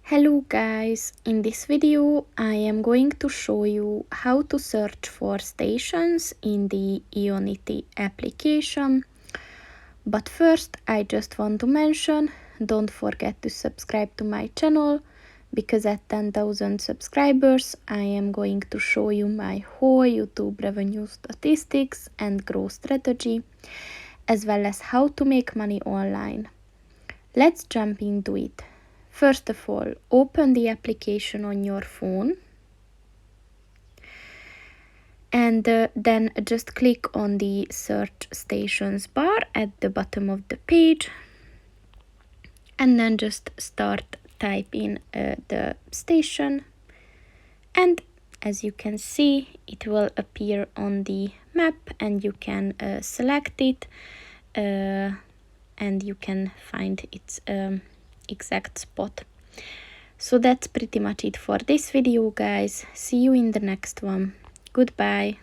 Hello guys, in this video I am going to show you how to search for stations in the Ionity application. But first I just want to mention, don't forget to subscribe to my channel, because at 10,000 subscribers I am going to show you my whole YouTube revenue statistics and growth strategy, as well as how to make money online. Let's jump into it. First of all, open the application on your phone and then just click on the search stations bar at the bottom of the page, and then just start typing the station, and as you can see it will appear on the map and you can select it and you can find its exact spot. So that's pretty much it for this video, guys. See you in the next one. Goodbye.